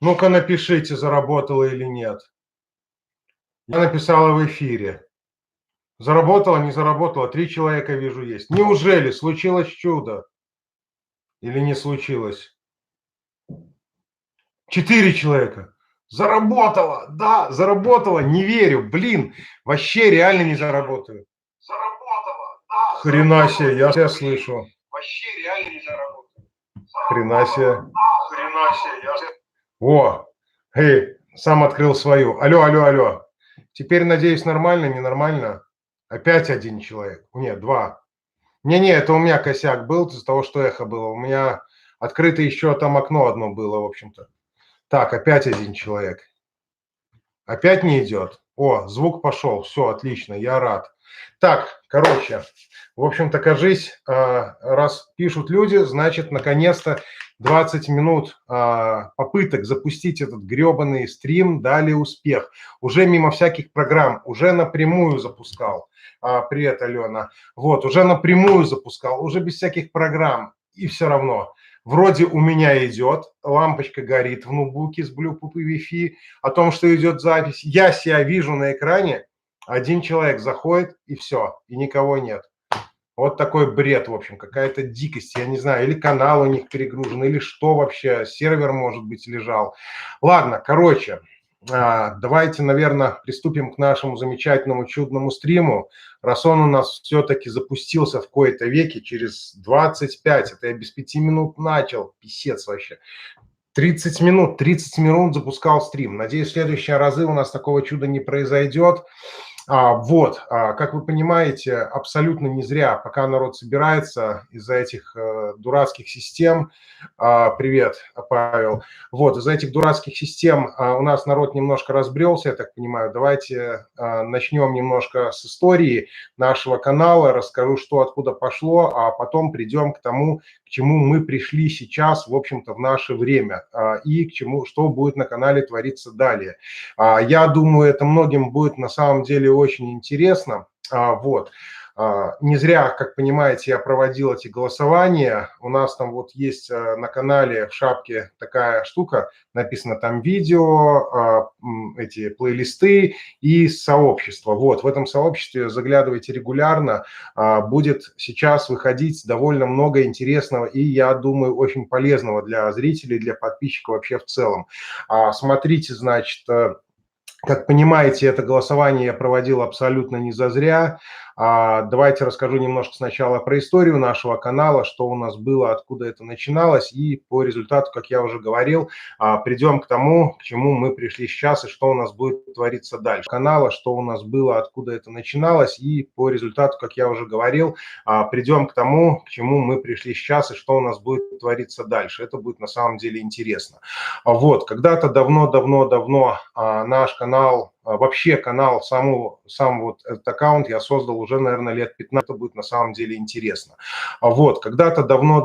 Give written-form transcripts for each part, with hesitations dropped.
Ну-ка напишите, заработало или нет. Я написала в эфире. Заработало, не заработало? 3 человека вижу есть. Неужели случилось чудо? Или не случилось? 4 человека. Заработало! Да, заработало! Не верю, блин! Вообще реально не заработаю. Заработало! Да, хрена себе, я тебя слышу. Вообще реально не заработаю. Хрена себе. Хрена себе, я... О, эй, сам открыл свою. Алло, алло, алло. Теперь, надеюсь, нормально, ненормально? Опять один человек. Нет, два. Не-не, это у меня косяк был из-за того, что эхо было. У меня открыто еще там окно одно было, в общем-то. Так, опять один человек. Опять не идет. О, звук пошел. Все, отлично, я рад. Так, короче, в общем-то, кажись, раз пишут люди, значит, наконец-то 20 минут попыток запустить этот гребаный стрим дали успех. Уже мимо всяких программ, уже напрямую запускал. Привет, Алена. Вот, уже напрямую запускал, уже без всяких программ. И все равно. Вроде у меня идет, лампочка горит в ноутбуке с Bluetooth и Wi-Fi о том, что идет запись. Я себя вижу на экране, один человек заходит, и все, и никого нет. Вот такой бред, в общем, какая-то дикость, я не знаю, или канал у них перегружен, или что вообще, сервер, может быть, лежал. Ладно, короче, давайте, наверное, приступим к нашему замечательному чудному стриму. Раз он у нас все-таки запустился в кои-то веки через 25, это я без 5 минут начал, писец вообще. 30 минут запускал стрим. Надеюсь, в следующие разы у нас такого чуда не произойдет. Как вы понимаете, абсолютно не зря, пока народ собирается из-за этих дурацких систем, привет, Павел, вот, из-за этих дурацких систем у нас народ немножко разбрелся, я так понимаю. Давайте начнем немножко с истории нашего канала, расскажу, что откуда пошло, а потом придем к тому, к чему мы пришли сейчас, в общем-то, в наше время, и к чему, что будет на канале твориться далее. Я думаю, это многим будет на самом деле очень интересно. Не зря, как понимаете, я проводил эти голосования. У нас там вот есть на канале в шапке такая штука, написано там видео, эти плейлисты и сообщество. Вот, в этом сообществе заглядывайте регулярно. Будет сейчас выходить довольно много интересного и, я думаю, очень полезного для зрителей, для подписчиков вообще в целом. Смотрите, значит, как понимаете, это голосование я проводил абсолютно не зазря. Давайте расскажу немножко сначала про историю нашего канала, что у нас было, откуда это начиналось, и по результату, как я уже говорил, придем к тому, к чему мы пришли сейчас и что у нас будет твориться дальше. Канала, что у нас было, откуда это начиналось, и по результату, как я уже говорил, придем к тому, к чему мы пришли сейчас и что у нас будет твориться дальше. Это будет на самом деле интересно. Вот, когда-то давно наш канал, вообще канал, сам вот этот аккаунт я создал уже, наверное, лет 15, это будет на самом деле интересно. Вот, когда-то давно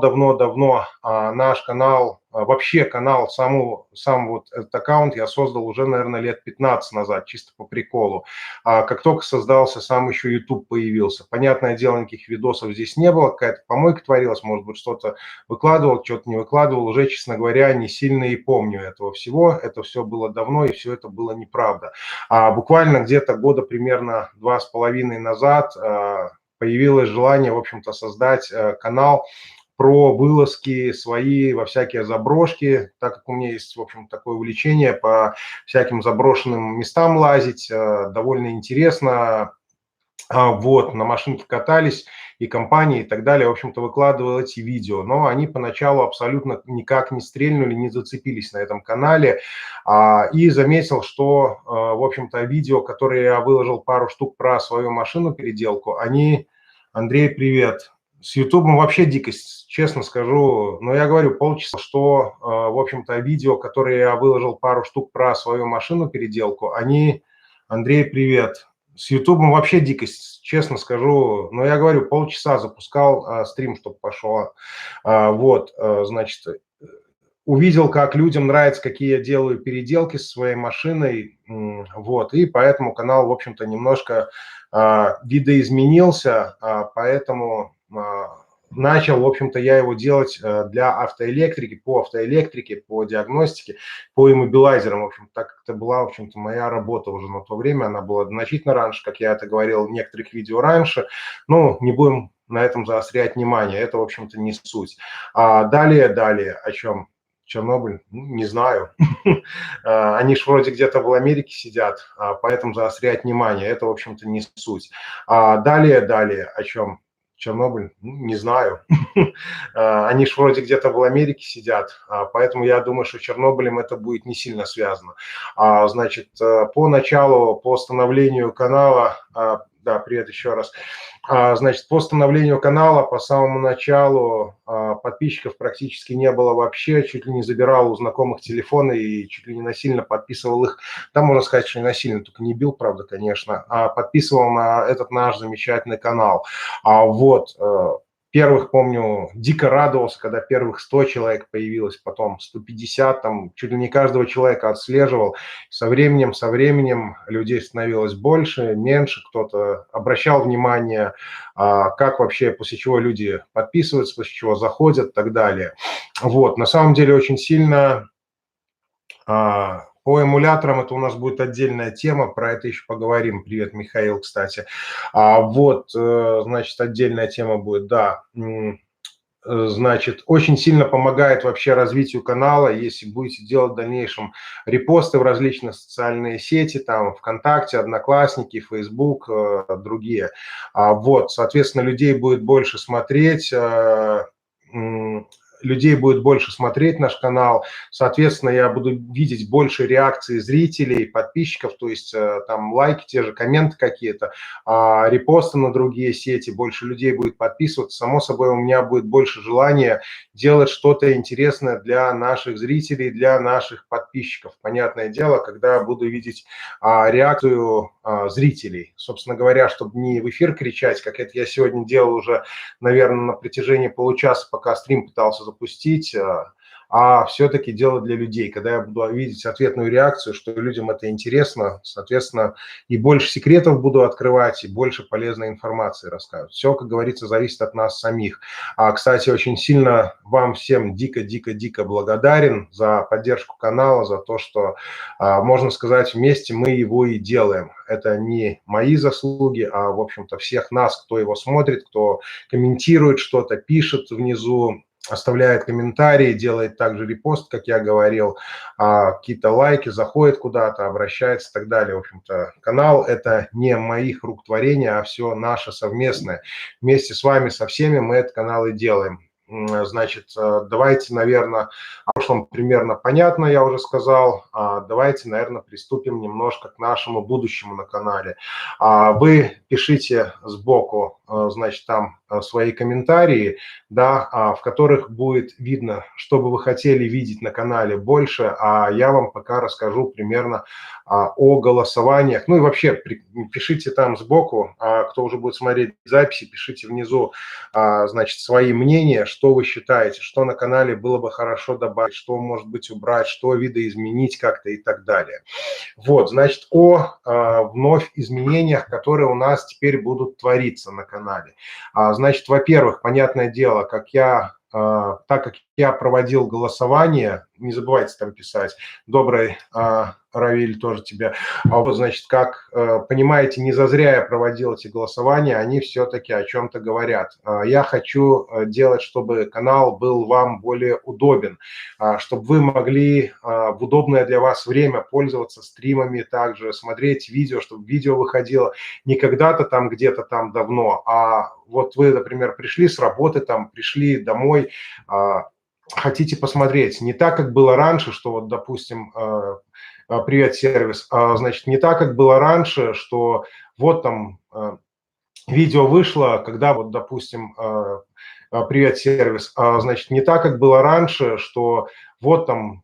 наш канал, вообще канал, сам вот этот аккаунт я создал уже, наверное, лет 15 назад, чисто по приколу. Как только создался, сам еще YouTube появился. Понятное дело, никаких видосов здесь не было, какая-то помойка творилась, может быть, что-то выкладывал, что-то не выкладывал. Уже, честно говоря, не сильно и помню этого всего. Это все было давно, и все это было неправда. Буквально где-то года примерно 2,5 назад появилось желание, в общем-то, создать канал про вылазки свои во всякие заброшки, так как у меня есть, в общем, такое увлечение по всяким заброшенным местам лазить, довольно интересно. Вот, на машинке катались, и компании, и так далее, в общем-то, выкладывал эти видео, но они поначалу абсолютно никак не стрельнули, не зацепились на этом канале, и заметил, что, в общем-то, видео, которые я выложил пару штук про свою машину-переделку, они, Андрей, привет, с Ютубом вообще дикость, честно скажу, но я говорю, полчаса, что, в общем-то, видео, которые я выложил пару штук про свою машину-переделку, они, Андрей, привет, с Ютубом вообще дикость, честно скажу. Но я говорю, полчаса запускал стрим, чтобы пошел. Значит, увидел, как людям нравится, какие я делаю переделки со своей машиной. Вот, и поэтому канал, в общем-то, немножко видоизменился. Поэтому начал, в общем-то, я его делать для автоэлектрики, по диагностике, по иммобилайзерам. В общем, так как это была, в общем-то, моя работа уже на то время. Она была значительно раньше, как я это говорил в некоторых видео раньше. Ну, не будем на этом заострять внимание. Это, в общем-то, не суть. Далее, о чем? Чернобыль? Не знаю. Они ж вроде где-то в Америке сидят, поэтому заострять внимание. Это, в общем-то, не суть. Далее, о чем? Чернобыль? Не знаю. Они ж вроде где-то в Америке сидят, поэтому я думаю, что Чернобылем это будет не сильно связано. Значит, по становлению канала, да, привет еще раз. Значит, по становлению канала, по самому началу подписчиков практически не было вообще, чуть ли не забирал у знакомых телефоны и чуть ли не насильно подписывал их. Там можно сказать, что не насильно, только не бил, правда, конечно, а подписывал на этот наш замечательный канал. Первых, помню, дико радовался, когда первых 100 человек появилось, потом 150, там чуть ли не каждого человека отслеживал. Со временем людей становилось больше, меньше, кто-то обращал внимание, как вообще, после чего люди подписываются, после чего заходят и так далее. Вот, на самом деле очень сильно... По эмуляторам это у нас будет отдельная тема, про это еще поговорим. Привет, Михаил, кстати. Значит, отдельная тема будет, да. Значит, очень сильно помогает вообще развитию канала, если будете делать в дальнейшем репосты в различные социальные сети, там ВКонтакте, Одноклассники, Facebook, другие. Соответственно, людей будет больше смотреть, наш канал, соответственно, я буду видеть больше реакций зрителей, подписчиков, то есть там лайки, те же комменты какие-то, репосты на другие сети, больше людей будет подписываться, само собой у меня будет больше желания делать что-то интересное для наших зрителей, для наших подписчиков. Понятное дело, когда буду видеть реакцию зрителей, собственно говоря, чтобы не в эфир кричать, как это я сегодня делал уже, наверное, на протяжении получаса, пока стрим пытался запустить, а все-таки дело для людей, когда я буду видеть ответную реакцию, что людям это интересно, соответственно, и больше секретов буду открывать, и больше полезной информации рассказывать. Все, как говорится, зависит от нас самих. Кстати, очень сильно вам всем дико благодарен за поддержку канала, за то, что, можно сказать, вместе мы его и делаем. Это не мои заслуги, а, в общем-то, всех нас, кто его смотрит, кто комментирует что-то, пишет внизу, оставляет комментарии, делает также репост, как я говорил, какие-то лайки, заходит куда-то, обращается и так далее. В общем-то, канал – это не моих рук творения, а все наше совместное. Вместе с вами, со всеми мы этот канал и делаем. Значит, давайте, наверное, о прошлом примерно понятно, я уже сказал. Давайте, наверное, приступим немножко к нашему будущему на канале. Вы пишите сбоку, значит, там свои комментарии, да, в которых будет видно, что бы вы хотели видеть на канале больше, а я вам пока расскажу примерно о голосованиях. Ну и вообще пишите там сбоку, кто уже будет смотреть записи, пишите внизу, значит, свои мнения, что вы считаете, что на канале было бы хорошо добавить, что, может быть, убрать, что видоизменить как-то и так далее. Вот, значит, о вновь изменениях, которые у нас теперь будут твориться на канале. Значит, во-первых, понятное дело, так как я проводил голосование, не забывайте там писать, добрый Равиль, тоже тебе. Значит, как понимаете, не зазря я проводил эти голосования, они все-таки о чем-то говорят. Я хочу делать, чтобы канал был вам более удобен, чтобы вы могли в удобное для вас время пользоваться стримами, также смотреть видео, чтобы видео выходило не когда-то там, где-то там давно, а вот вы, например, пришли с работы, там, пришли домой, хотите посмотреть, не так, как было раньше, что вот, допустим, привет, сервис, значит, не так, как было раньше, что вот там видео вышло, когда вот, допустим, привет, сервис, значит, не так, как было раньше, что вот там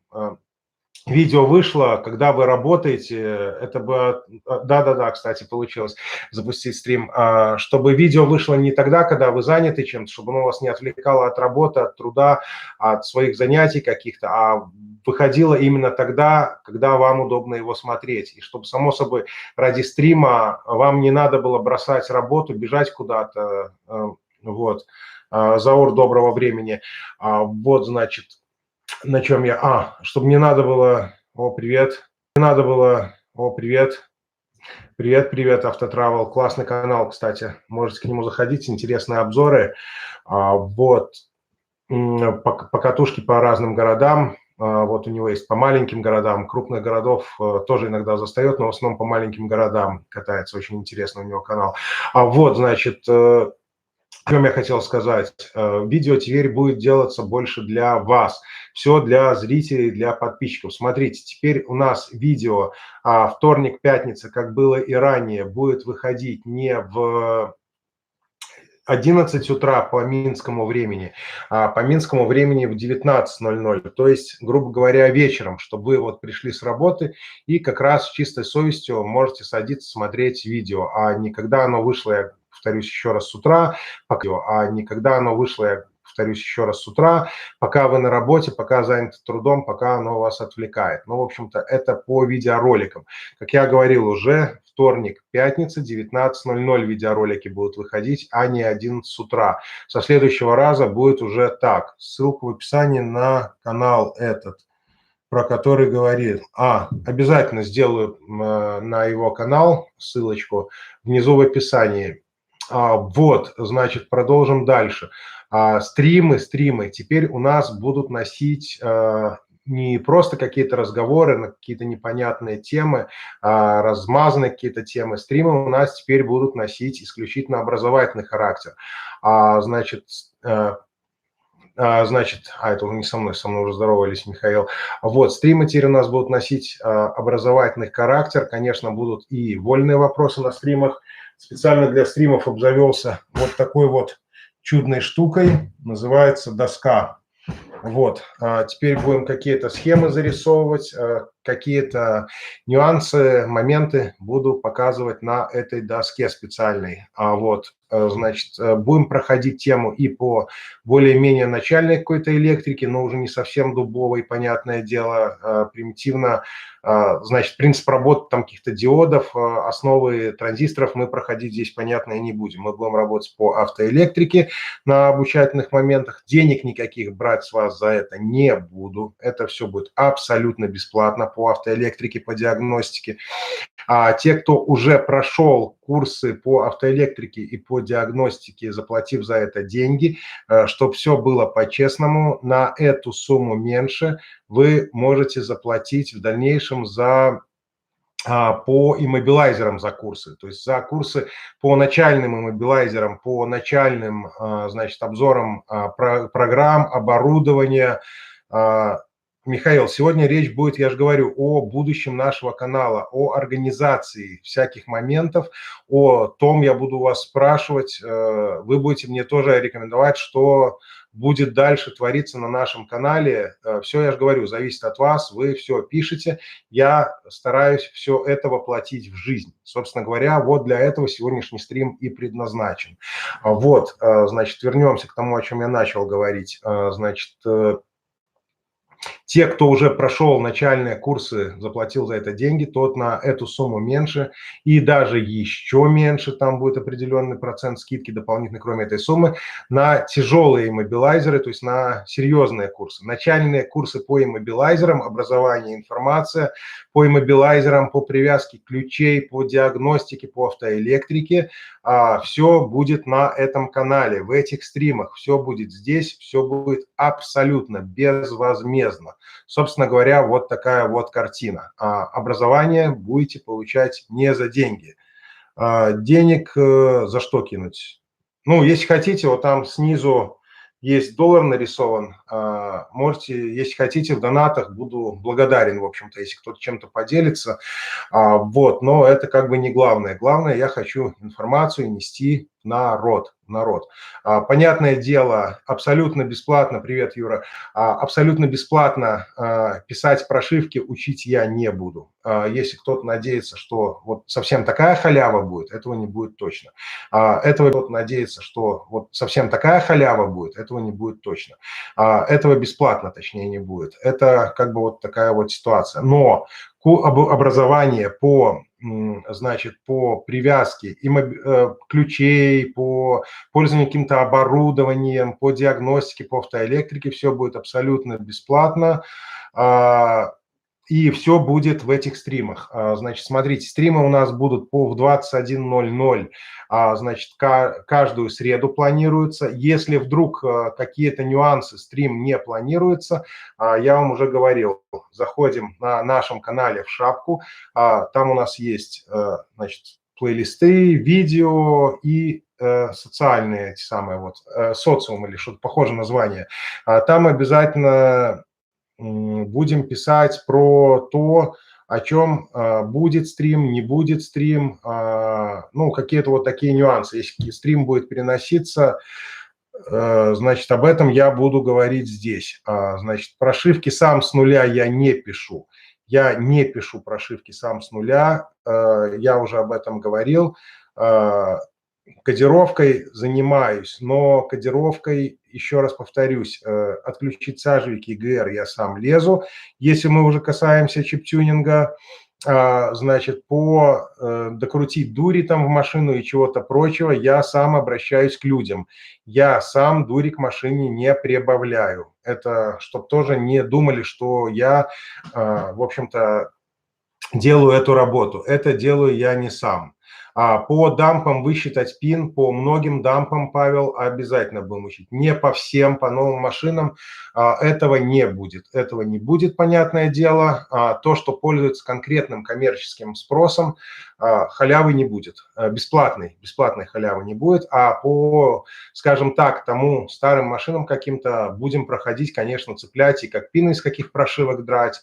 видео вышло, когда вы работаете, это бы, да, кстати, получилось запустить стрим, чтобы видео вышло не тогда, когда вы заняты чем-то, чтобы оно вас не отвлекало от работы, от труда, от своих занятий каких-то, а выходило именно тогда, когда вам удобно его смотреть. И чтобы, само собой, ради стрима вам не надо было бросать работу, бежать куда-то, вот. Заур, доброго времени. Вот, значит, на чем я... чтобы не надо было... О, привет. Не надо было... О, привет. Привет, привет, Автотравел. Классный канал, кстати. Можете к нему заходить, интересные обзоры. Вот, покатушки по разным городам. Вот у него есть по маленьким городам, крупных городов тоже иногда застает, но в основном по маленьким городам катается. Очень интересный у него канал. Вот, значит, о чем я хотел сказать. Видео теперь будет делаться больше для вас. Все для зрителей, для подписчиков. Смотрите, теперь у нас видео вторник, пятница, как было и ранее, будет выходить не в 11 утра по минскому времени, а по минскому времени в 19:00, то есть, грубо говоря, вечером, чтобы вы вот пришли с работы и как раз с чистой совестью можете садиться смотреть видео, а не когда оно вышло, я повторюсь еще раз, с утра, а не когда оно вышло, я повторюсь еще раз, с утра, пока вы на работе, пока заняты трудом, пока оно вас отвлекает. Ну, в общем-то, это по видеороликам. Как я говорил уже, вторник, пятница, 19:00 видеоролики будут выходить, а не 11 с утра. Со следующего раза будет уже так. Ссылка в описании на канал этот, про который говорит. Обязательно сделаю на его канал ссылочку внизу в описании. Вот, значит, продолжим дальше. Стримы. Теперь у нас будут носить не просто какие-то разговоры на какие-то непонятные темы, размазанные какие-то темы. Стримы у нас теперь будут носить исключительно образовательный характер. Значит, это уже не со мной уже здоровались, Михаил. Вот, стримы теперь у нас будут носить образовательный характер. Конечно, будут и вольные вопросы на стримах. Специально для стримов обзавелся вот такой вот чудной штукой, называется доска. Вот, теперь будем какие-то схемы зарисовывать, какие-то нюансы, моменты буду показывать на этой доске специальной. Вот, значит, будем проходить тему и по более-менее начальной какой-то электрике, но уже не совсем дубовой, понятное дело, примитивно. Значит, принцип работы там каких-то диодов, основы транзисторов мы проходить здесь, понятно, и не будем. Мы будем работать по автоэлектрике на обучательных моментах. Денег никаких брать с вас за это не буду. Это все будет абсолютно бесплатно по автоэлектрике, по диагностике. Те, кто уже прошел курсы по автоэлектрике и по диагностике, заплатив за это деньги, чтобы все было по-честному, на эту сумму меньше вы можете заплатить в дальнейшем по иммобилайзерам за курсы, то есть за курсы по начальным иммобилайзерам, по начальным, значит, обзорам программ, оборудования. Михаил, сегодня речь будет, я же говорю, о будущем нашего канала, о организации всяких моментов, о том я буду вас спрашивать, вы будете мне тоже рекомендовать, что будет дальше твориться на нашем канале. Все, я же говорю, зависит от вас, вы все пишете, я стараюсь все это воплотить в жизнь. Собственно говоря, вот для этого сегодняшний стрим и предназначен. Вот, значит, вернемся к тому, о чем я начал говорить. Значит, те, кто уже прошел начальные курсы, заплатил за это деньги, тот на эту сумму меньше и даже еще меньше, там будет определенный процент скидки дополнительный, кроме этой суммы, на тяжелые иммобилайзеры, то есть на серьезные курсы. Начальные курсы по иммобилайзерам, образование, информация, по иммобилайзерам, по привязке ключей, по диагностике, по автоэлектрике, все будет на этом канале, в этих стримах, все будет здесь, все будет абсолютно безвозмездно. Собственно говоря, вот такая вот картина. Образование будете получать не за деньги. Денег за что кинуть? Ну, если хотите, вот там снизу есть доллар нарисован. Можете, если хотите, в донатах буду благодарен, в общем-то, если кто-то чем-то поделится. Вот, но это как бы не главное. Главное, я хочу информацию нести в народ. Понятное дело, абсолютно бесплатно, привет, Юра, абсолютно бесплатно писать прошивки учить я не буду. Если кто-то надеется, что вот совсем такая халява будет, этого не будет точно. Этого кто-то надеется, что вот совсем такая халява будет, этого не будет точно. Этого бесплатно, точнее, не будет. Это как бы вот такая вот ситуация. Но образование по значит, по привязке ключей, по пользованию каким-то оборудованием, по диагностике, по автоэлектрике, все будет абсолютно бесплатно. И все будет в этих стримах. Значит, смотрите, стримы у нас будут в 21:00, значит, каждую среду планируется. Если вдруг какие-то нюансы, стрим не планируется, я вам уже говорил, заходим на нашем канале в шапку, там у нас есть, значит, плейлисты, видео и социальные эти самые вот, социум или что-то похожее название. Там обязательно будем писать про то, о чем будет стрим, не будет стрим, ну, какие-то вот такие нюансы. Если стрим будет переноситься, значит, об этом я буду говорить здесь. Значит, прошивки сам с нуля я не пишу. Я не пишу прошивки сам с нуля, я уже об этом говорил. Кодировкой занимаюсь, но кодировкой, еще раз повторюсь, отключить сажевики EGR я сам лезу. Если мы уже касаемся чип-тюнинга, значит, докрутить дури там в машину и чего-то прочего, я сам обращаюсь к людям. Я сам дури к машине не прибавляю. Это, чтобы тоже не думали, что я, в общем-то, делаю эту работу. Это делаю я не сам. По дампам высчитать пин, по многим дампам, Павел, обязательно будем учить. Не по всем, по новым машинам этого не будет. Этого не будет, понятное дело. То, что пользуется конкретным коммерческим спросом, халявы не будет. Бесплатной халявы не будет. А по, скажем так, тому старым машинам каким-то будем проходить, конечно, цеплять и как пины из каких прошивок драть.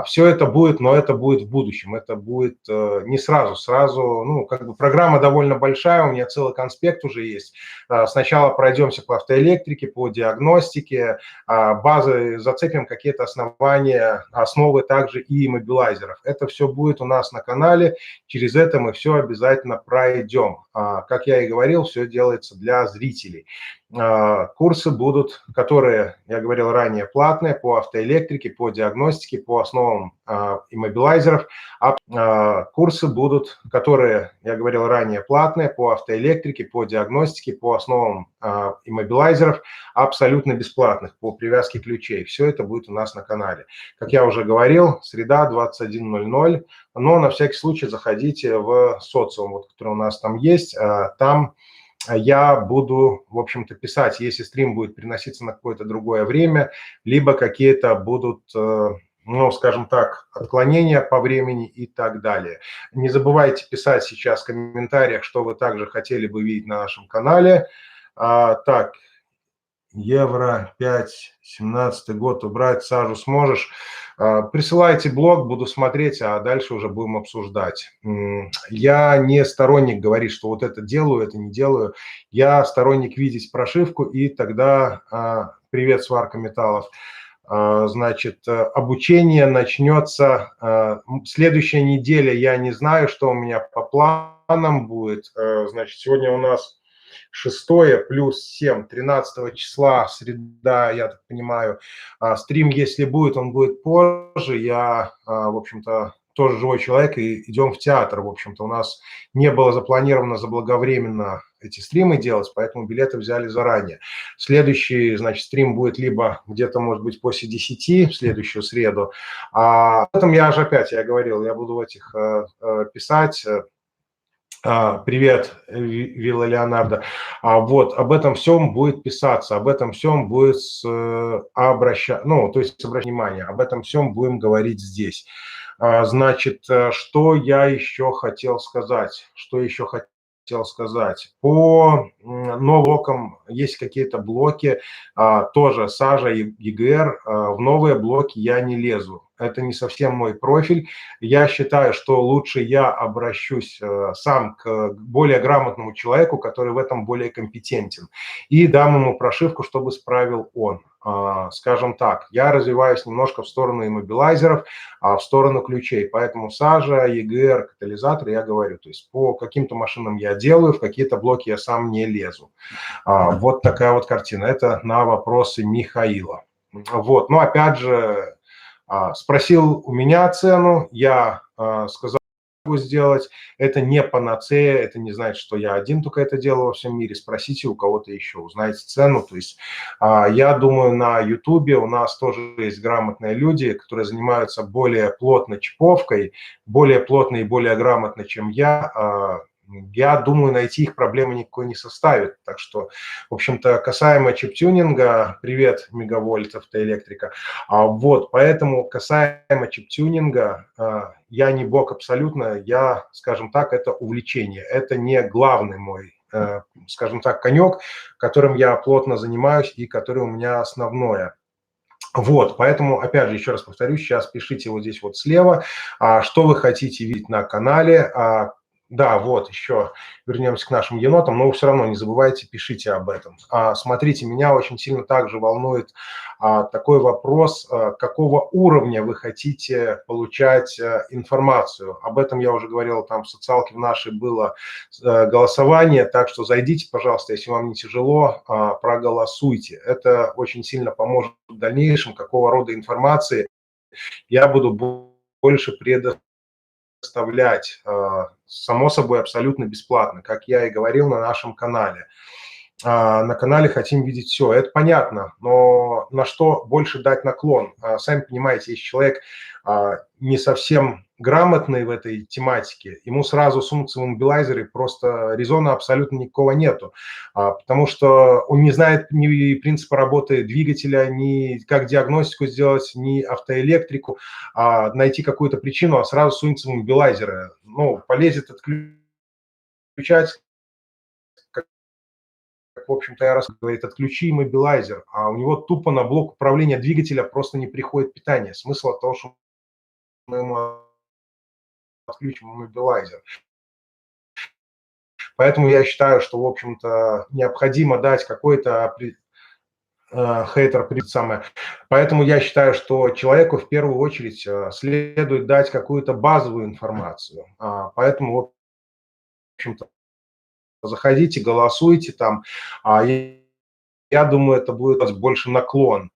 Все это будет, но это будет в будущем, это будет не сразу, ну, как бы программа довольно большая, у меня целый конспект уже есть. Сначала пройдемся по автоэлектрике, по диагностике, базы, зацепим какие-то основы также и иммобилайзеров. Это все будет у нас на канале, через это мы все обязательно пройдем. Как я и говорил, все делается для зрителей. Курсы будут, которые, я говорил ранее, платные по автоэлектрике, по диагностике, по основам иммобилайзеров. Курсы будут, которые, я говорил ранее, платные по автоэлектрике, по диагностике, по основам иммобилайзеров, абсолютно бесплатных по привязке ключей. Все это будет у нас на канале. Как я уже говорил, среда, 21:00, но на всякий случай заходите в социум, вот, который у нас там есть, там я буду, в общем-то, писать, если стрим будет переноситься на какое-то другое время, либо какие-то будут, ну, скажем так, отклонения по времени и так далее. Не забывайте писать сейчас в комментариях, что вы также хотели бы видеть на нашем канале. Так, евро 5, 17 год, убрать сажу сможешь. Присылайте блог, буду смотреть, а дальше уже будем обсуждать. Я не сторонник говорить, что вот это делаю, это не делаю. Я сторонник видеть прошивку, и тогда, привет, сварка металлов, значит, обучение начнется следующая неделя. Я не знаю, что у меня по планам будет. Значит, сегодня у нас 6 плюс 7, 13 числа, среда, я так понимаю. Стрим, если будет, он будет позже. Я, в общем-то, тоже живой человек, и идем в театр. В общем-то, у нас не было запланировано заблаговременно эти стримы делать, поэтому билеты взяли заранее. Следующий, значит, стрим будет либо где-то, может быть, после 10, в следующую среду. Об этом я же опять, я говорил, я буду в этих писать. Привет, Вилла Леонардо. Вот, об этом всем будет писаться, об этом всем будет обращать внимание, об этом всем будем говорить здесь. Значит, что я еще хотел сказать? По новым блокам есть какие-то блоки, тоже сажа и EGR, в новые блоки я не лезу. Это не совсем мой профиль. Я считаю, что лучше я обращусь сам к более грамотному человеку, который в этом более компетентен, и дам ему прошивку, чтобы справил он. Скажем так, я развиваюсь немножко в сторону иммобилайзеров, в сторону ключей, поэтому сажа, EGR, катализатор, я говорю, то есть по каким-то машинам я делаю, в какие-то блоки я сам не лезу. Вот такая вот картина. Это на вопросы Михаила. Вот, но опять же, спросил у меня цену, я сказал, сделать, это не панацея, это не значит, что я один только это делаю во всем мире. Спросите у кого-то еще, узнайте цену. То есть я думаю, на Ютубе у нас тоже есть грамотные люди, которые занимаются более плотно чиповкой, более плотно и более грамотно, чем я думаю, найти их проблемы никакой не составит. Так что, в общем-то, касаемо чип-тюнинга, привет, Мегавольт, автоэлектрика. Вот, поэтому касаемо чип-тюнинга, я не бог абсолютно, я, скажем так, это увлечение, это не главный мой, скажем так, конек, которым я плотно занимаюсь и который у меня основное. Вот, поэтому, опять же, еще раз повторюсь, сейчас пишите вот здесь вот слева, что вы хотите видеть на канале. Да, вот еще вернемся к нашим енотам, но все равно не забывайте, пишите об этом. Смотрите, меня очень сильно также волнует такой вопрос, какого уровня вы хотите получать информацию. Об этом я уже говорил, там в социалке в нашей было голосование, так что зайдите, пожалуйста, если вам не тяжело, проголосуйте. Это очень сильно поможет в дальнейшем, какого рода информации я буду больше предоставлять, само собой, абсолютно бесплатно, как я и говорил на нашем канале. На канале хотим видеть все, это понятно, но на что больше дать наклон? Сами понимаете, если человек не совсем грамотный в этой тематике, ему сразу сунуться в иммобилайзеры просто резона абсолютно никакого нету, потому что он не знает ни принципа работы двигателя, ни как диагностику сделать, ни автоэлектрику, найти какую-то причину, а сразу сунется в иммобилайзеры. Ну, полезет отключать, в общем-то, я раз говорит, отключи иммобилайзер, а у него тупо на блок управления двигателя просто не приходит питание. Смысл от того, что мы ему отключим иммобилайзер. Поэтому я считаю, что, в общем-то, необходимо дать какой-то хейтер, самое. Поэтому я считаю, что человеку в первую очередь следует дать какую-то базовую информацию. Поэтому, в общем-то, заходите, голосуйте там. Я думаю, это будет больше наклон.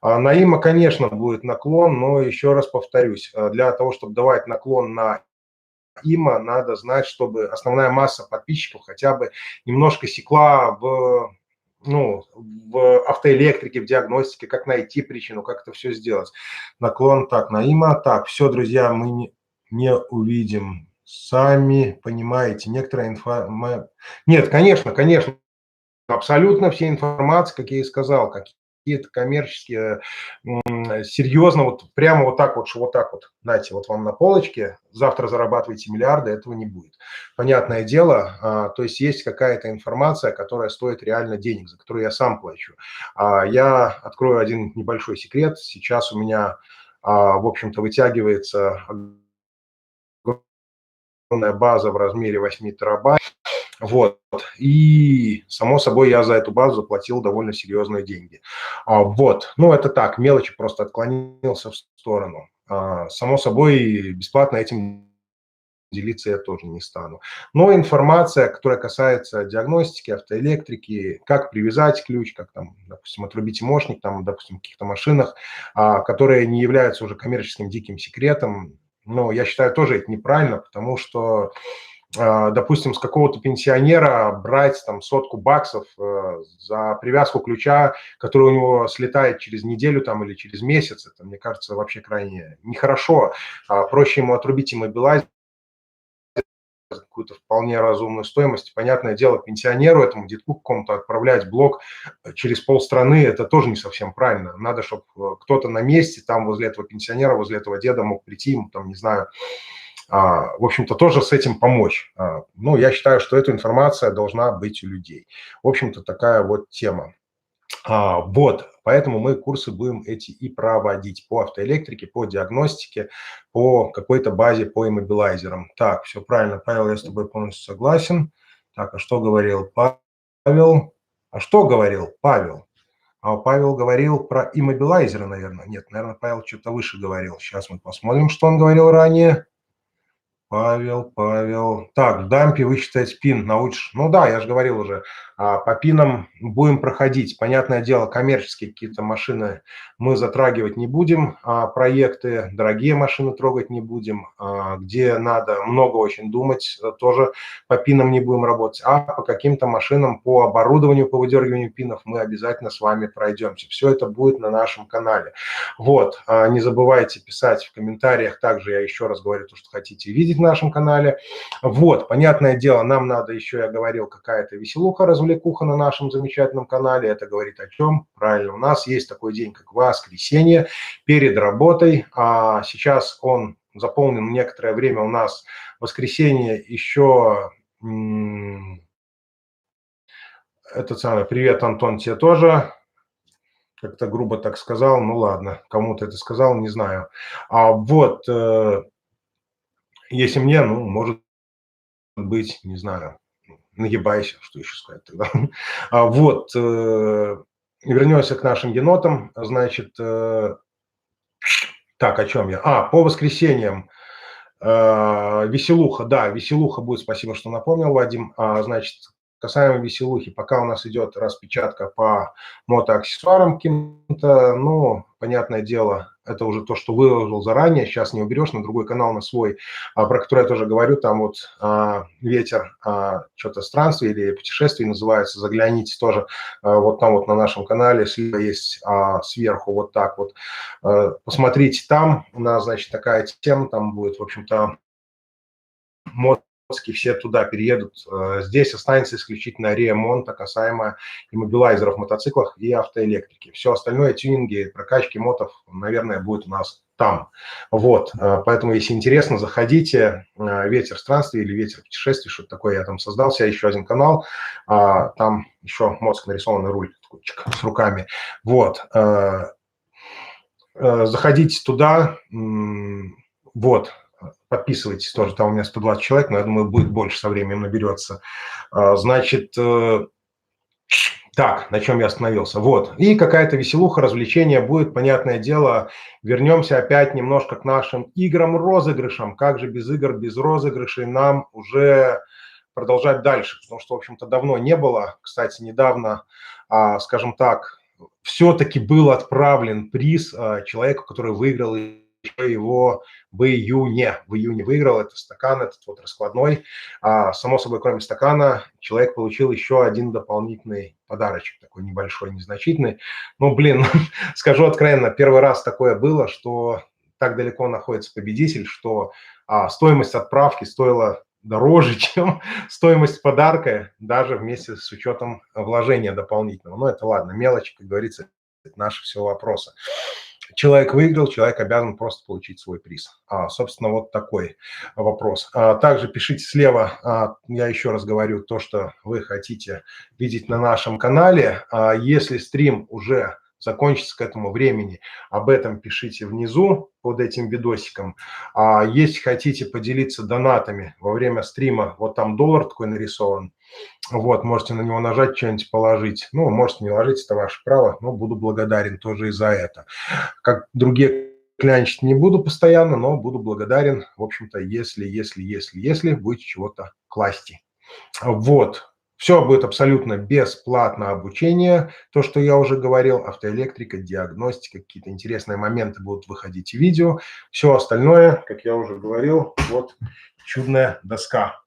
На ИМА, конечно, будет наклон, но еще раз повторюсь, для того, чтобы давать наклон на ИМА, надо знать, чтобы основная масса подписчиков хотя бы немножко секла в автоэлектрике, в диагностике, как найти причину, как это все сделать. Наклон так, на ИМА. Так, все, друзья, мы не увидим. Сами понимаете, некоторая информация... Нет, конечно, абсолютно все информации, как я и сказал, какие-то коммерческие, серьезно, вот прямо вот так вот, знаете, вот вам на полочке, завтра зарабатываете миллиарды, этого не будет. Понятное дело, то есть есть какая-то информация, которая стоит реально денег, за которую я сам плачу. Я открою один небольшой секрет. Сейчас у меня, в общем-то, вытягивается огромная база в размере 8 терабайт. Вот. И, само собой, я за эту базу заплатил довольно серьезные деньги. Вот. Ну, это так, мелочи, просто отклонился в сторону. Само собой, бесплатно этим делиться я тоже не стану. Но информация, которая касается диагностики, автоэлектрики, как привязать ключ, как там, допустим, отрубить мощник, там, допустим, в каких-то машинах, которые не являются уже коммерческим диким секретом, но я считаю, тоже это неправильно, потому что допустим, с какого-то пенсионера брать там $100 за привязку ключа, который у него слетает через неделю там или через месяц, это, мне кажется, вообще крайне нехорошо. Проще ему отрубить иммобилайзер за какую-то вполне разумную стоимость. Понятное дело, пенсионеру, этому детку какому-то отправлять блок через полстраны, это тоже не совсем правильно. Надо, чтобы кто-то на месте там возле этого пенсионера, возле этого деда мог прийти, ему там, не знаю, в общем-то, тоже с этим помочь. Ну, я считаю, что эта информация должна быть у людей. В общем-то, такая вот тема. Вот, поэтому мы курсы будем эти и проводить по автоэлектрике, по диагностике, по какой-то базе, по иммобилайзерам. Так, все правильно, Павел, я с тобой полностью согласен. Так, а что говорил Павел? Павел? Павел говорил про иммобилайзеры, наверное. Нет, наверное, Павел что-то выше говорил. Сейчас мы посмотрим, что он говорил ранее. Павел. Так, в дампе высчитать спин научишь. Ну да, я же говорил уже. По пинам будем проходить. Понятное дело, коммерческие какие-то машины мы затрагивать не будем, проекты, дорогие машины трогать не будем, где надо много очень думать, тоже по пинам не будем работать, а по каким-то машинам, по оборудованию, по выдергиванию пинов мы обязательно с вами пройдемся. Все это будет на нашем канале. Вот, не забывайте писать в комментариях, также я еще раз говорю то, что хотите видеть в нашем канале. Вот, понятное дело, нам надо еще, я говорил, какая-то веселуха, развлекуха на нашем замечательном канале. Это говорит о чем? Правильно, у нас есть такой день, как воскресенье, перед работой. Сейчас он заполнен некоторое время у нас воскресенье еще... Этот самый, привет, Антон, тебе тоже. Как-то грубо так сказал, ну ладно, кому-то это сказал, не знаю. Вот, если мне, ну, может быть, не знаю, нагибайся, что еще сказать тогда. Вот, вернемся к нашим енотам, значит, так, о чем я? По воскресеньям. Веселуха, да, веселуха будет, спасибо, что напомнил, Вадим. Значит, касаемо веселухи, пока у нас идет распечатка по мотоаксессуарам каким-то, ну, понятное дело, это уже то, что выложил заранее, сейчас не уберешь, на другой канал, на свой, про который я тоже говорю, там вот ветер, что-то странствий или путешествий называется, загляните тоже, вот там вот на нашем канале, слева есть сверху вот так вот, посмотрите там, у нас, значит, такая тема, там будет, в общем-то, все туда переедут. Здесь останется исключительно ремонт, касаемо иммобилайзеров в мотоциклах и автоэлектрики. Все остальное, тюнинги, прокачки мотов, наверное, будет у нас там. Вот, поэтому, если интересно, заходите. Ветер странствий или ветер путешествий, что-то такое я там создал себе еще один канал. Там еще мозг нарисованный руль с руками. Вот. Заходите туда. Вот. Подписывайтесь тоже, там у меня 120 человек, но я думаю, будет больше со временем наберется. Значит, так, на чем я остановился? Вот, и какая-то веселуха, развлечение будет, понятное дело. Вернемся опять немножко к нашим играм-розыгрышам. Как же без игр, без розыгрышей нам уже продолжать дальше? Потому что, в общем-то, давно не было. Кстати, недавно, скажем так, все-таки был отправлен приз человеку, который выиграл его в июне выиграл. Это стакан, этот вот раскладной. Само собой, кроме стакана, человек получил еще один дополнительный подарочек, такой небольшой, незначительный. Ну, блин, скажу откровенно, первый раз такое было, что так далеко находится победитель, что стоимость отправки стоила дороже, чем стоимость подарка, даже вместе с учетом вложения дополнительного. Но это ладно, мелочи, как говорится, это наши все вопросы. Человек выиграл, человек обязан просто получить свой приз. Собственно, вот такой вопрос. Также пишите слева, я еще раз говорю, то, что вы хотите видеть на нашем канале. Если стрим уже закончится к этому времени, об этом пишите внизу под этим видосиком. Если хотите поделиться донатами во время стрима, вот там доллар такой нарисован, вот, можете на него нажать, что-нибудь положить. Ну, можете не ложить, это ваше право, но буду благодарен тоже и за это. Как другие клянчить не буду постоянно, но буду благодарен, в общем-то, если будете чего-то класть. Вот. Все будет абсолютно бесплатно обучение. То, что я уже говорил, автоэлектрика, диагностика, какие-то интересные моменты будут выходить в видео. Все остальное, как я уже говорил, вот чудная доска.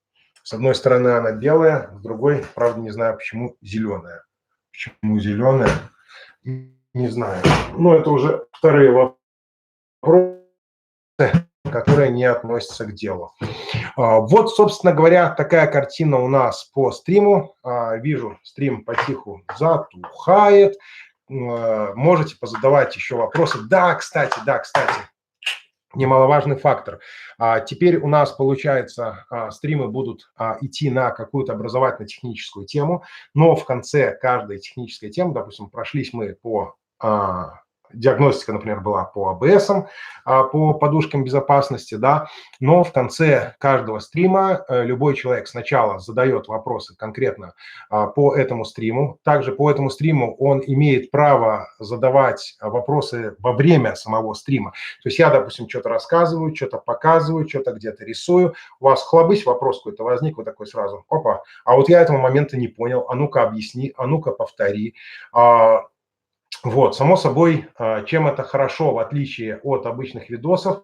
С одной стороны она белая, с другой, правда, не знаю, почему зеленая. Почему зеленая, не знаю. Но это уже вторые вопросы, которые не относятся к делу. Вот, собственно говоря, такая картина у нас по стриму. Вижу, стрим потиху затухает. Можете позадавать еще вопросы. Да, кстати, немаловажный фактор. Теперь у нас, получается, стримы будут идти на какую-то образовательно-техническую тему, но в конце каждой технической темы, допустим, прошлись мы по диагностика, например, была по АБС, по подушкам безопасности, да, но в конце каждого стрима любой человек сначала задает вопросы конкретно по этому стриму. Также по этому стриму он имеет право задавать вопросы во время самого стрима. То есть я, допустим, что-то рассказываю, что-то показываю, что-то где-то рисую. У вас хлобысь, вопрос какой-то возник, вы такой сразу, опа, а вот я этого момента не понял, а ну-ка объясни, а ну-ка повтори. Вот, само собой, чем это хорошо, в отличие от обычных видосов,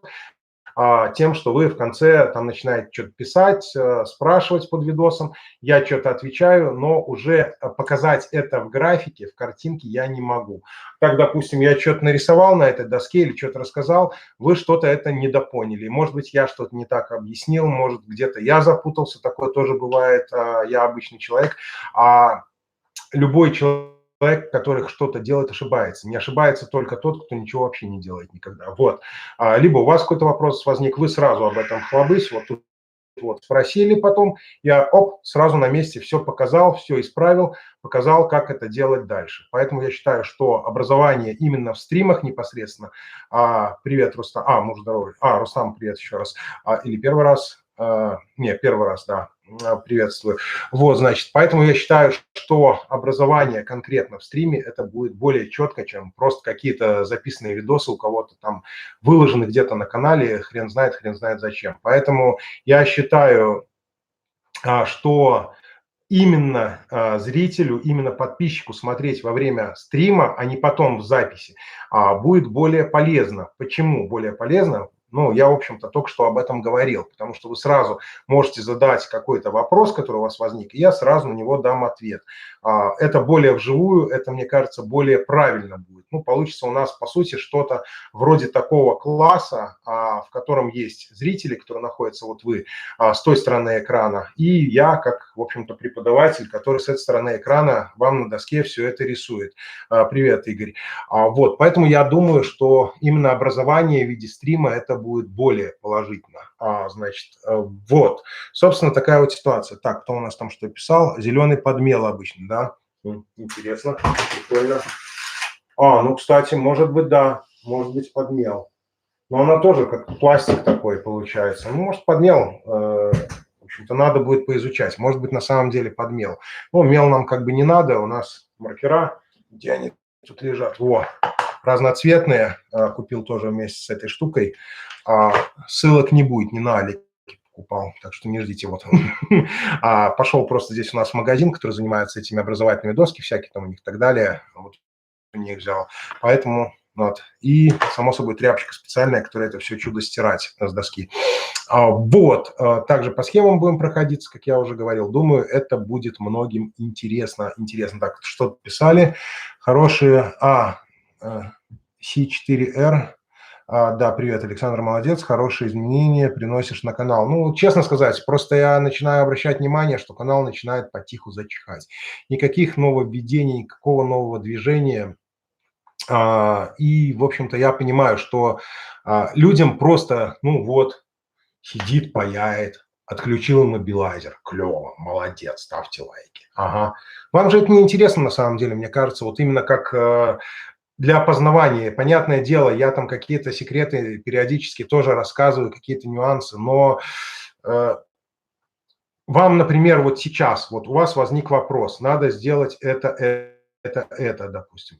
тем, что вы в конце там начинаете что-то писать, спрашивать под видосом, я что-то отвечаю, но уже показать это в графике, в картинке я не могу. Так, допустим, я что-то нарисовал на этой доске или что-то рассказал, вы что-то это недопоняли. Может быть, я что-то не так объяснил, может, где-то я запутался, такое тоже бывает, я обычный человек. Любой человек, который что-то делает, ошибается. Не ошибается только тот, кто ничего вообще не делает никогда. Вот. Либо у вас какой-то вопрос возник, вы сразу об этом хлобысь, вот тут вот спросили потом, я сразу на месте все показал, все исправил, показал, как это делать дальше. Поэтому я считаю, что образование именно в стримах непосредственно, привет, Рустам, муж здоровый, Рустам, привет еще раз, или первый раз, первый раз, да, приветствую. Вот, значит, поэтому я считаю, что образование конкретно в стриме это будет более четко, чем просто какие-то записанные видосы у кого-то там выложены где-то на канале, хрен знает зачем. Поэтому я считаю, что именно зрителю, именно подписчику смотреть во время стрима, а не потом в записи, будет более полезно. Почему более полезно? Ну, я, в общем-то, только что об этом говорил, потому что вы сразу можете задать какой-то вопрос, который у вас возник, и я сразу на него дам ответ. Это более вживую, это, мне кажется, более правильно будет. Ну, получится у нас, по сути, что-то вроде такого класса, в котором есть зрители, которые находятся, вот вы, с той стороны экрана, и я, как, в общем-то, преподаватель, который с этой стороны экрана вам на доске все это рисует. Привет, Игорь. Вот, поэтому я думаю, что именно образование в виде стрима это будет более положительно. Значит, вот, собственно, такая вот ситуация. Так, кто у нас там что писал? Зеленый подмел обычно, да? Интересно, прикольно. Ну, кстати, может быть, да, может быть, подмел. Но она тоже как пластик такой получается. Ну, может, подмел. В общем-то, надо будет поизучать. Может быть, на самом деле подмел. Ну, мел нам как бы не надо. У нас маркера, где они тут лежат. Разноцветные. Купил тоже вместе с этой штукой. Ссылок не будет, не на Али покупал, так что не ждите. Вот. Пошел просто здесь у нас магазин, который занимается этими образовательными доски, всякие там у них и так далее. Вот у них взял. Поэтому вот. И, само собой, тряпочка специальная, которая это все чудо стирать с доски. Вот. Также по схемам будем проходиться, как я уже говорил. Думаю, это будет многим интересно. Так, что писали? Хорошие... C4R. Да, привет, Александр, молодец, хорошие изменения приносишь на канал. Ну, честно сказать, просто я начинаю обращать внимание, что канал начинает потиху зачихать. Никаких нововведений, никакого нового движения. И, в общем-то, я понимаю, что людям просто, ну вот, сидит, паяет, отключил мобилайзер. Клево, молодец, ставьте лайки. Ага. Вам же это не интересно на самом деле, мне кажется, вот именно как для опознавания. Понятное дело, я там какие-то секреты периодически тоже рассказываю, какие-то нюансы, но вам, например, вот сейчас, вот у вас возник вопрос, надо сделать это, допустим.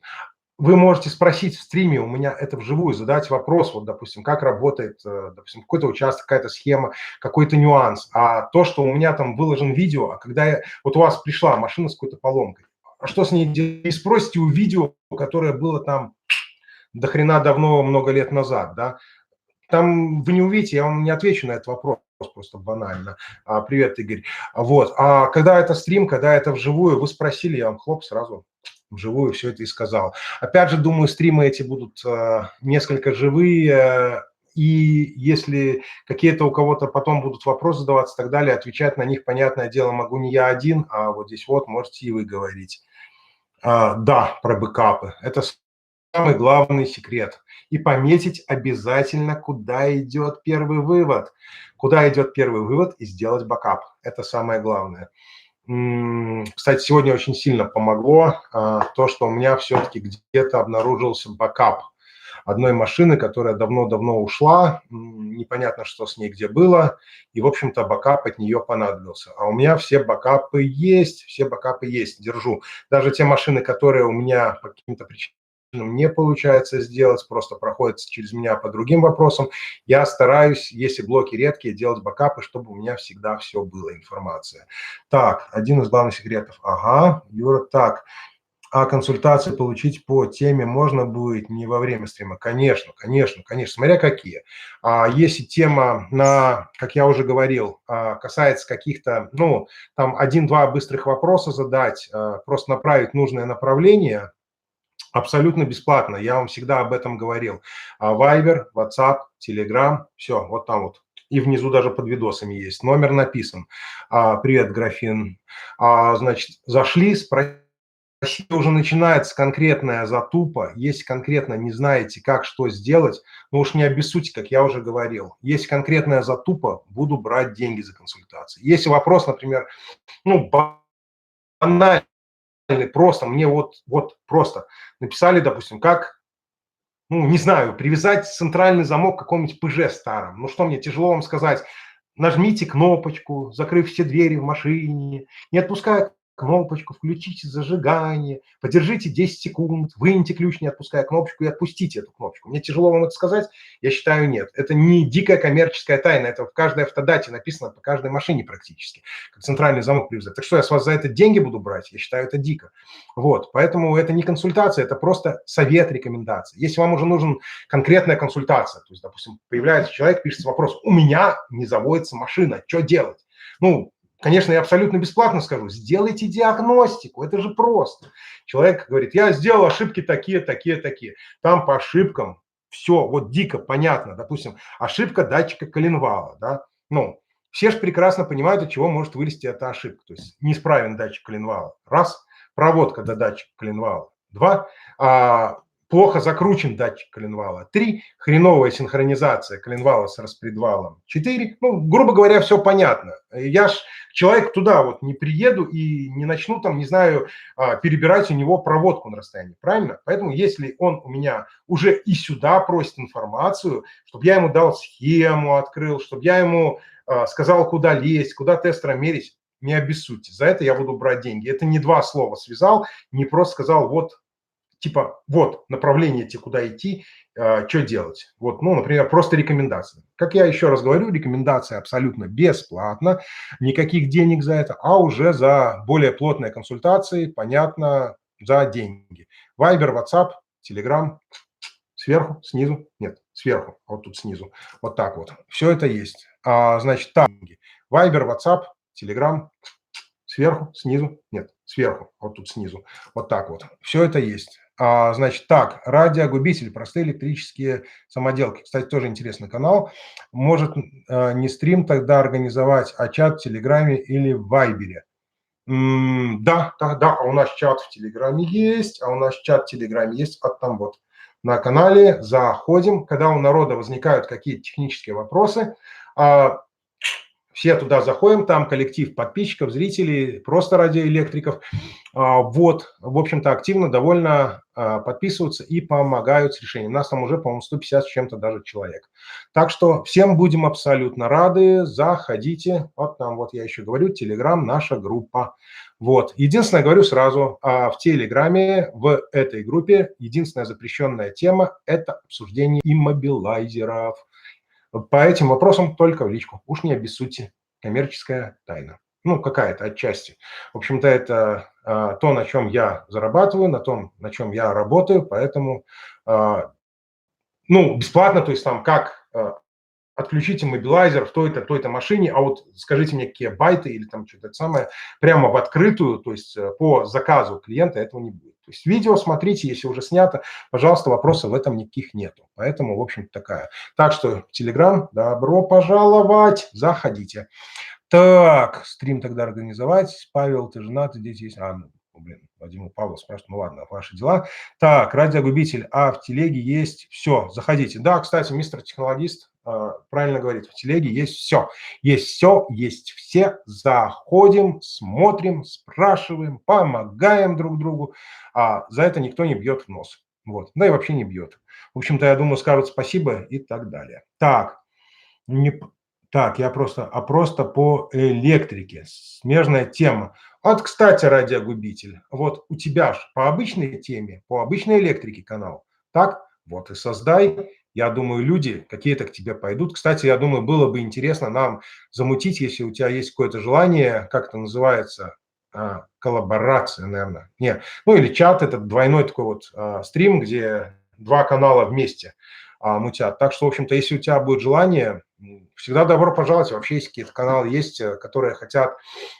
Вы можете спросить в стриме, у меня это вживую, задать вопрос, вот, допустим, как работает, допустим, какой-то участок, какая-то схема, какой-то нюанс. А то, что у меня там выложен видео, вот у вас пришла машина с какой-то поломкой, а что с ней делать? И спросите у видео, которое было там до хрена давно, много лет назад, да, там вы не увидите, я вам не отвечу на этот вопрос, просто банально. Привет, Игорь. Вот. А когда это стрим, когда это вживую, вы спросили, я вам хлоп сразу вживую все это и сказал. Опять же, думаю, стримы эти будут несколько живые, и если какие-то у кого-то потом будут вопросы задаваться и так далее, отвечать на них, понятное дело, могу не я один, а вот здесь вот можете и вы говорить. Да, про бэкапы. Это самый главный секрет. И пометить обязательно, куда идет первый вывод. Куда идет первый вывод и сделать бэкап. Это самое главное. Кстати, сегодня очень сильно помогло то, что у меня все-таки где-то обнаружился бэкап. одной машины, которая давно-давно ушла, непонятно, что с ней где было, и, в общем-то, бэкап от нее понадобился. А у меня все бэкапы есть, держу. Даже те машины, которые у меня по каким-то причинам не получается сделать, просто проходят через меня по другим вопросам, я стараюсь, если блоки редкие, делать бэкапы, чтобы у меня всегда все было, информация. Так, один из главных секретов. Ага, Юра, так. А консультации получить по теме можно будет не во время стрима? Конечно, конечно, конечно, смотря какие. Если тема, как я уже говорил, касается каких-то, ну, там один-два быстрых вопроса задать, просто направить нужное направление, абсолютно бесплатно, я вам всегда об этом говорил. Viber, WhatsApp, Telegram, все, вот там вот. И внизу даже под видосами есть. Номер написан. Привет, Графин. Значит, зашли, спросили, уже начинается конкретная затупа. Если конкретно не знаете, как, что сделать, ну уж не обессудьте, как я уже говорил. Если конкретная затупа, буду брать деньги за консультации. Если вопрос, например, ну, банальный, просто, мне вот просто написали, допустим, как, ну, не знаю, привязать центральный замок к какому-нибудь ПЖ старом. Ну, что мне, тяжело вам сказать? Нажмите кнопочку, закрыв все двери в машине, не отпуская кнопочку, включите зажигание, подержите 10 секунд, выньте ключ, не отпуская кнопочку, и отпустите эту кнопочку. Мне тяжело вам это сказать? Я считаю, нет. Это не дикая коммерческая тайна, это в каждой автодате написано по каждой машине практически, как центральный замок привязать. Так что я с вас за это деньги буду брать? Я считаю, это дико. Вот, поэтому это не консультация, это просто совет, рекомендация. Если вам уже нужен конкретная консультация, то есть, допустим, появляется человек, пишет вопрос, у меня не заводится машина, что делать? Ну, конечно, я абсолютно бесплатно скажу, сделайте диагностику, это же просто. Человек говорит, я сделал ошибки такие, такие, такие. Там по ошибкам все вот дико понятно. Допустим, ошибка датчика коленвала, да, ну, все же прекрасно понимают, от чего может вылезти эта ошибка. То есть неисправен датчик коленвала. Раз, проводка до датчика коленвала. Два, плохо закручен датчик коленвала. 3. Хреновая синхронизация коленвала с распредвалом. 4. Ну, грубо говоря, все понятно. Я ж человек туда вот не приеду и не начну там, не знаю, перебирать у него проводку на расстоянии. Правильно? Поэтому если он у меня уже и сюда просит информацию, чтобы я ему дал схему, открыл, чтобы я ему сказал, куда лезть, куда тестером мерить, не обессудьте. За это я буду брать деньги. Это не два слова связал, не просто сказал, вот, типа, вот направление, тебе куда идти, что делать. Вот, ну, например, просто рекомендации. Как я еще раз говорю, рекомендация абсолютно бесплатно, никаких денег за это, а уже за более плотные консультации, понятно, за деньги. Viber, WhatsApp, Telegram, сверху, снизу, нет, сверху, вот тут снизу, вот так вот. Все это есть. Значит, там Viber, WhatsApp, Telegram, сверху, снизу, нет, сверху, вот тут снизу, вот так вот. Все это есть. Значит, так, радиогубитель, простые электрические самоделки. Кстати, тоже интересный канал. Может не стрим тогда организовать, а чат в Телеграме или в Вайбере. Да, у нас чат в Телеграме есть, а там вот на канале заходим, когда у народа возникают какие-то технические вопросы, все туда заходим, там коллектив подписчиков, зрителей, просто радиоэлектриков. Вот, в общем-то, активно довольно подписываются и помогают с решением. У нас там уже, по-моему, 150 с чем-то даже человек. Так что всем будем абсолютно рады. Заходите. Вот там, вот я еще говорю, Telegram, наша группа. Вот. Единственное, говорю сразу, в Телеграме, в этой группе, единственная запрещенная тема – это обсуждение иммобилайзеров. По этим вопросам только в личку. Уж не обессудьте. Коммерческая тайна. Ну, какая-то отчасти. В общем-то, это то, на чем я зарабатываю, на том, на чем я работаю. Поэтому, ну, бесплатно, то есть там как отключите мобилайзер в той-то машине, а вот скажите мне, какие байты или там что-то самое, прямо в открытую, то есть по заказу клиента этого не будет. То есть видео смотрите, если уже снято, пожалуйста, вопросов в этом никаких нету. Поэтому, в общем-то, такая. Так что Telegram, добро пожаловать, заходите. Так, стрим тогда организовать. Павел, ты женат, дети есть? Ну, блин, Вадиму Павлу спрашивает, ну ладно, ваши дела. Так, радиогубитель, в телеге есть все, заходите. Да, кстати, мистер технологист правильно говорит, в телеге есть все. Есть все, есть все. Заходим, смотрим, спрашиваем, помогаем друг другу. За это никто не бьет в нос. Вот. Да и вообще не бьет. В общем-то, я думаю, скажут спасибо и так далее. Так, не, так, я просто по электрике. Смежная тема. Вот, кстати, радиогубитель. Вот у тебя же по обычной теме, по обычной электрике канал. Так, вот и создай. Я думаю, люди какие-то к тебе пойдут. Кстати, я думаю, было бы интересно нам замутить, если у тебя есть какое-то желание, как это называется, коллаборация, наверное. Нет, ну или чат, этот двойной такой вот стрим, где два канала вместе мутят. Так что, в общем-то, если у тебя будет желание, всегда добро пожаловать. Вообще, если какие-то каналы есть, которые хотят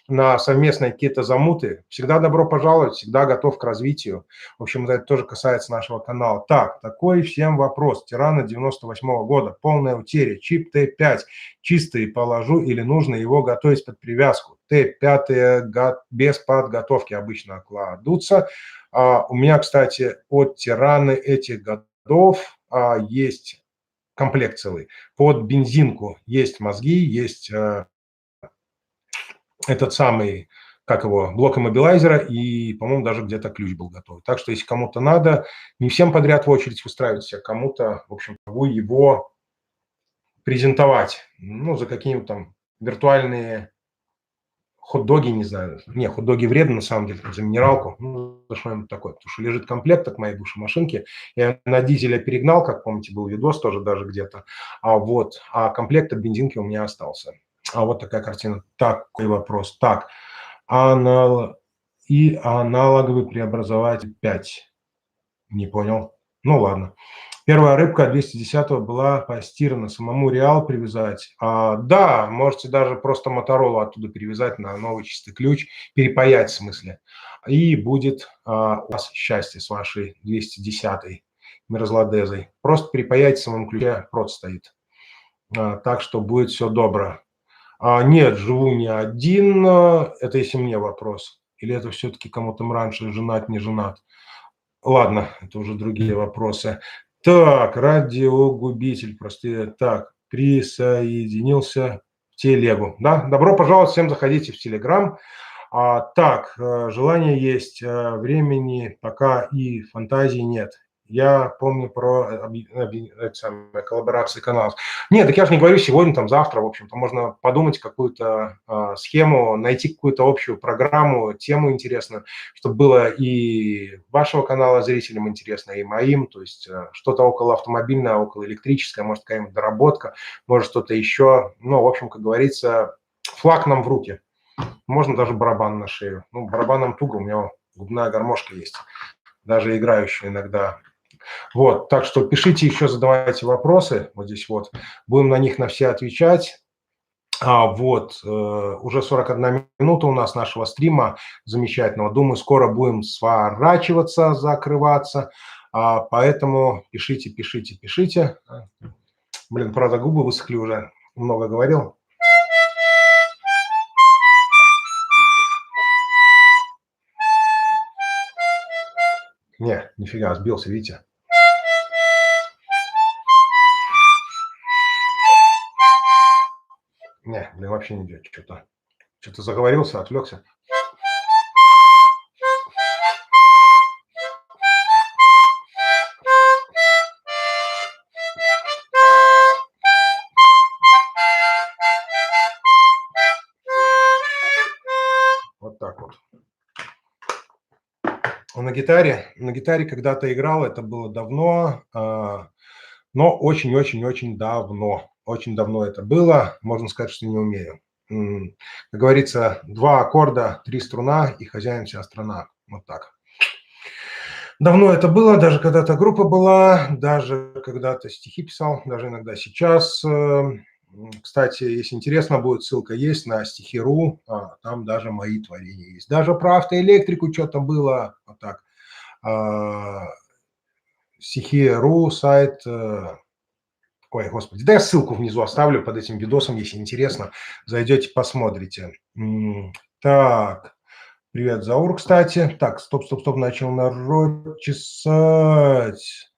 на совместные какие-то замуты, всегда добро пожаловать, всегда готов к развитию. В общем, это тоже касается нашего канала. Так, такой всем вопрос. Тирана 98-го года, полная утеря, чип Т5, чистый положу или нужно его готовить под привязку? Т5 без подготовки обычно кладутся. У меня, кстати, от Тираны этих годов есть комплект целый. Под бензинку есть мозги, есть этот самый, как его, блок иммобилайзера, и, по-моему, даже где-то ключ был готов. Так что, если кому-то надо, не всем подряд в очередь устраивать, а кому-то, в общем, могу его презентовать. Ну, за какие-нибудь там виртуальные хот-доги, не знаю. Не, хот-доги вредно, на самом деле, за минералку. Ну, за что-нибудь такое. Потому что лежит комплект от моей бывшей машинки. Я на дизеля перегнал, как помните, был видос тоже даже где-то. А комплект от бензинки у меня остался. Вот такая картина. Такой вопрос. Так, аналоговый преобразователь 5. Не понял. Ну, ладно. Первая рыбка 210 была постирана. Самому Реал привязать. Да, можете даже просто Моторолу оттуда перевязать на новый чистый ключ, перепаять в смысле. И будет у вас счастье с вашей 210-й Мерзладезой. Просто перепаять в самом ключе, прот стоит. Так что будет все добро. Нет, живу не один. Это если мне вопрос. Или это все-таки кому-то раньше женат, не женат? Ладно, это уже другие вопросы. Так, радиогубитель, простые. Так, присоединился в телегу. Да, добро пожаловать, всем заходите в Телеграм. Так, желание есть, времени пока и фантазии нет. Я помню про коллаборации каналов. Нет, так я же не говорю сегодня, там, завтра, в общем-то, можно подумать какую-то схему, найти какую-то общую программу, тему интересную, чтобы было и вашего канала зрителям интересно, и моим, то есть что-то около автомобильное, около электрическое, может, какая-нибудь доработка, может, что-то еще. Ну, в общем, как говорится, флаг нам в руки. Можно даже барабан на шею. Ну, барабаном туго, у меня губная гармошка есть, даже играющая иногда. Вот, так что пишите еще, задавайте вопросы, вот здесь вот, будем на них на все отвечать. Уже 41 минута у нас нашего стрима замечательного. Думаю, скоро будем сворачиваться, закрываться, поэтому пишите, пишите, пишите. Блин, правда, губы высохли уже, много говорил. Не, нифига, сбился, видите? Не, блин, вообще не идет что-то. Что-то заговорился, отвлекся. Вот так вот. На гитаре когда-то играл, это было давно, но очень-очень-очень давно. Очень давно это было, можно сказать, что не умею. Как говорится, 2 аккорда, 3 струна и хозяин вся страна. Вот так. Давно это было, даже когда-то группа была, даже когда-то стихи писал, даже иногда сейчас. Кстати, если интересно будет, ссылка есть на стихи.ру, там даже мои творения есть. Даже про автоэлектрику что-то было, вот так. Стихи.ру, сайт. Ой, господи, да я ссылку внизу оставлю под этим видосом, если интересно. Зайдете, посмотрите. Так, привет, Заур, кстати. Так, стоп, начал народ чесать.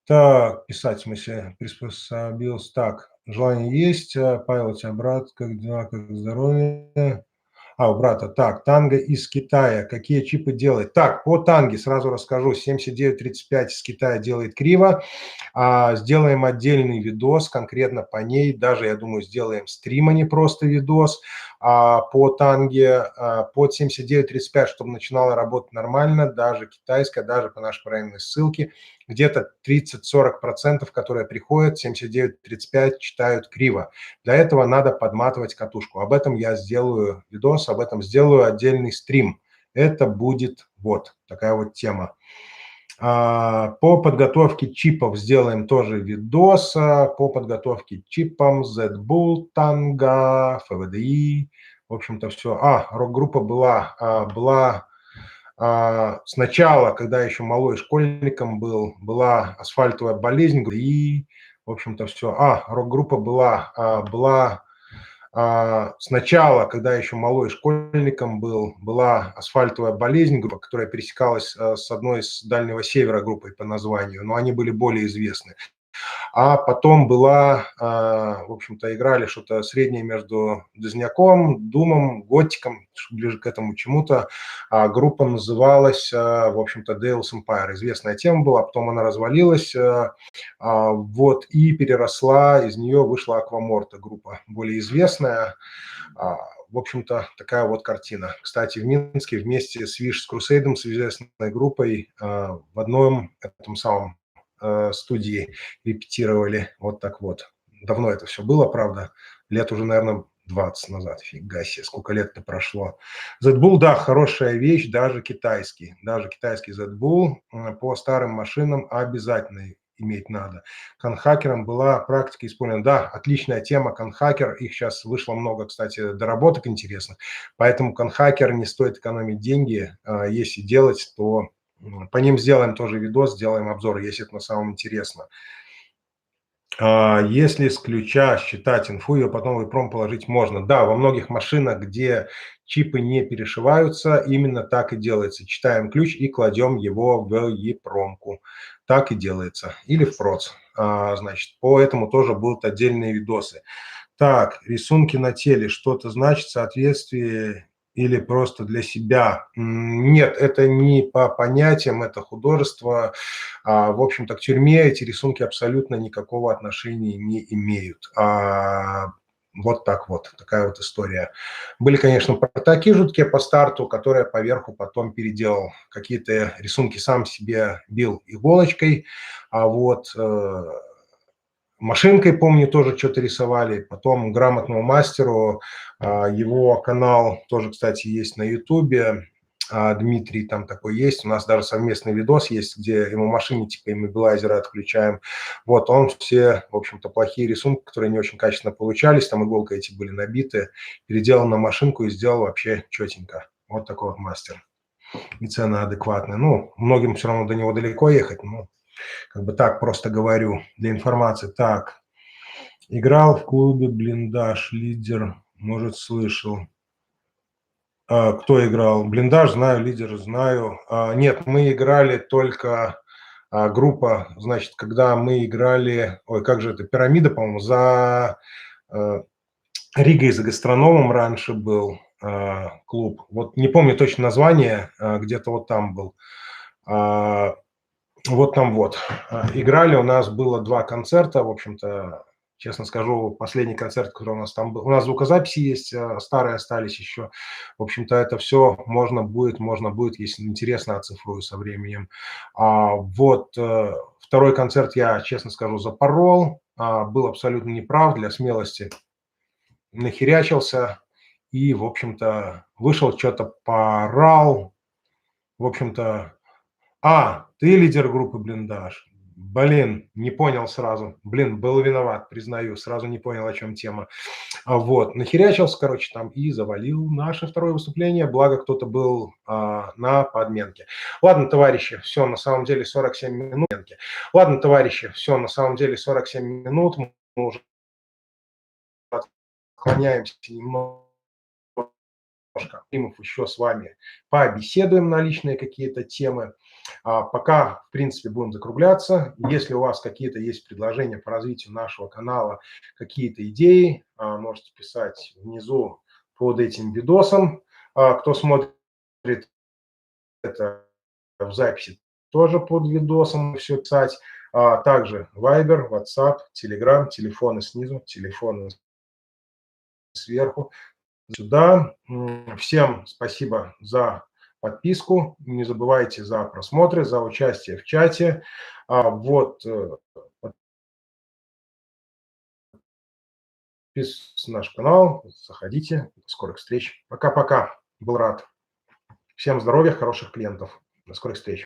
Так, писать, в смысле, приспособился. Так, желание есть. Павел, у тебя брат, как дела, как здоровье? у брата. Так, Танго из Китая. Какие чипы делает? Так, по Танге сразу расскажу. 7935 из Китая делает криво. Сделаем отдельный видос конкретно по ней. Даже, я думаю, сделаем стрим, а не просто видос. По Танге под 7935, чтобы начинала работать нормально, даже китайская, даже по нашей правильной ссылке, где-то 30-40%, которые приходят 7935, читают криво. Для этого надо подматывать катушку. Об этом я сделаю видос, об этом сделаю отдельный стрим. Это будет вот такая вот тема. По подготовке чипов сделаем тоже видос. По подготовке чипам Z-Bull, Tango, FVDI. В общем-то, все. Рок-группа была сначала, когда еще малой школьником был, была асфальтовая болезнь. И, в общем-то, все. Рок-группа была сначала, когда еще малой школьником был, была асфальтовая болезнь, группа, которая пересекалась с одной из Дальнего Севера группой по названию, но они были более известны. Потом была, в общем-то, играли что-то среднее между Дозняком, Думом, Готиком, ближе к этому чему-то. Группа называлась, в общем-то, Devil's Empire. Известная тема была, потом она развалилась, вот, и переросла, из нее вышла Акваморта группа, более известная. В общем-то, такая вот картина. Кстати, в Минске вместе с Wish Crusade, с известной группой, в одном этом самом студии репетировали. Вот так вот. Давно это все было, правда. Лет уже, наверное, 20 назад. Фига себе, сколько лет-то прошло. Z-Bull, да, хорошая вещь, даже китайский. Даже китайский Z-Bull по старым машинам обязательно иметь надо. Конхакером была практика использована. Да, отличная тема, конхакер. Их сейчас вышло много, кстати, доработок интересных. Поэтому конхакер не стоит экономить деньги. Если делать, то по ним сделаем тоже видос, сделаем обзор, если это на самом интересно. Если с ключа считать инфу, ее потом в EEPROM положить можно. Да, во многих машинах, где чипы не перешиваются, именно так и делается. Читаем ключ и кладем его в EEPROM-ку. Так и делается. Или в проц. Значит, по этому тоже будут отдельные видосы. Так, рисунки на теле. Что-то значит в соответствии или просто для себя? Нет, это не по понятиям, это художество. В общем-то, к тюрьме эти рисунки абсолютно никакого отношения не имеют. Вот так вот, такая вот история. Были, конечно, такие жуткие по старту, которые поверху потом переделал. Какие-то рисунки сам себе бил иголочкой, машинкой, помню, тоже что-то рисовали. Потом грамотному мастеру, его канал тоже, кстати, есть на Ютубе. Дмитрий там такой есть. У нас даже совместный видос есть, где ему машине типа иммобилайзера отключаем. Вот он все, в общем-то, плохие рисунки, которые не очень качественно получались, там иголкой эти были набиты, переделал на машинку и сделал вообще четенько. Вот такой вот мастер. И цена адекватная. Ну, многим все равно до него далеко ехать, но как бы так просто говорю для информации. Так, играл в клубе «Блиндаж», лидер, может, слышал. Кто играл? «Блиндаж» знаю, лидер знаю. Нет, мы играли только группа, значит, когда мы играли, ой, как же это, «Пирамида», по-моему, за Ригой, за гастрономом раньше был клуб. Вот не помню точно название, где-то вот там был. Вот там вот. Играли, у нас было 2 концерта, в общем-то, честно скажу, последний концерт, который у нас там был. У нас звукозаписи есть, старые остались еще. В общем-то, это все можно будет, если интересно, оцифрую со временем. Второй концерт я, честно скажу, запорол. Был абсолютно неправ, для смелости нахерячился. И, в общем-то, вышел, что-то поорал. В общем-то, ты лидер группы «Блиндаж». Блин, не понял сразу. Блин, был виноват, признаю, сразу не понял, о чем тема. Нахерячился, короче, там и завалил наше второе выступление, благо кто-то был на подменке. Ладно, товарищи, все, на самом деле 47 минут. Ладно, товарищи, все, на самом деле 47 минут. Мы уже отклоняемся немного. Еще с вами побеседуем на личные какие-то темы. Пока, в принципе, будем закругляться. Если у вас какие-то есть предложения по развитию нашего канала, какие-то идеи, можете писать внизу под этим видосом. Кто смотрит это в записи, тоже под видосом все писать. Также Viber, WhatsApp, Telegram, телефоны снизу, телефоны сверху. Сюда. Всем спасибо за подписку. Не забывайте за просмотры, за участие в чате. Вот, подписывайтесь на наш канал, заходите. До скорых встреч. Пока-пока. Был рад. Всем здоровья, хороших клиентов. До скорых встреч.